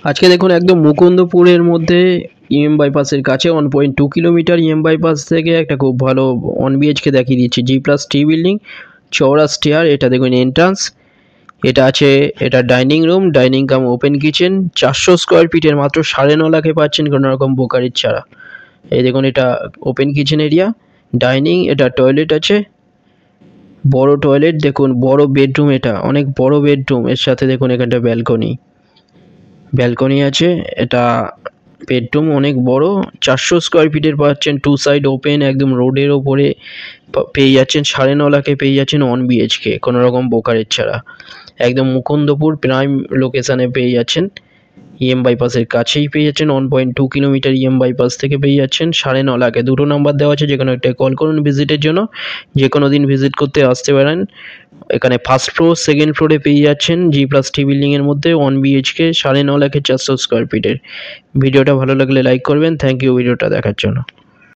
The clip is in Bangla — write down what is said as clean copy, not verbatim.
আজকে দেখুন একদম মুকুন্দপুরের মধ্যে ইএম বাইপাসের কাছে 1.2 কিলোমিটার ইএম বাইপাস থেকে একটা খুব ভালো 1 বিএইচকে দেখিয়ে দিচ্ছি। G+T বিল্ডিং, চওড়া স্টেয়ার। এটা দেখুন এন্ট্রান্স। এটা আছে, এটা ডাইনিং রুম, ডাইনিং কাম ওপেন কিচেন। 400 স্কোয়ার ফিটের মাত্র 9.5 লাখে পাচ্ছেন কোনো রকম বোকারির ছাড়া। এই দেখুন এটা ওপেন কিচেন এরিয়া, ডাইনিং, এটা টয়লেট আছে, বড় টয়লেট দেখুন, বড় বেডরুম, এটা অনেক বড় বেডরুম। এর সাথে দেখুন এখানটা ব্যালকনি আছে। এটা বেডরুম অনেক বড়। 400 স্কোয়ার ফিটের পাচ্ছেন, 2 সাইড ওপেন, একদম রোডের ওপরে পেয়ে যাচ্ছেন। 9.5 লাখে পেয়ে যাচ্ছেন 1 বিএইচকে কোনো রকম বোকারের ছাড়া। একদম মুকুন্দপুর প্রাইম লোকেশানে পেয়ে যাচ্ছেন। ইএম বাইপাসের কাছেই পেয়ে যাচ্ছেন। 1.2 কিলোমিটার ইএম বাইপাস থেকে পেয়ে যাচ্ছেন 9.5 লাখে। দুটো নাম্বার দেওয়া আছে, যে কোনো একটা কল করুন ভিজিটের জন্য। যে কোনো দিন ভিজিট করতে আসতে পারেন। এখানে ফার্স্ট ফ্লোর, সেকেন্ড ফ্লোরে পেয়ে যাচ্ছেন G+T বিল্ডিংয়ের মধ্যে 1 বিএইচকে 9.5 লাখে 400 স্কোয়ার ফিটের। ভিডিওটা ভালো লাগলে লাইক করবেন। থ্যাংক ইউ ভিডিওটা দেখার জন্য।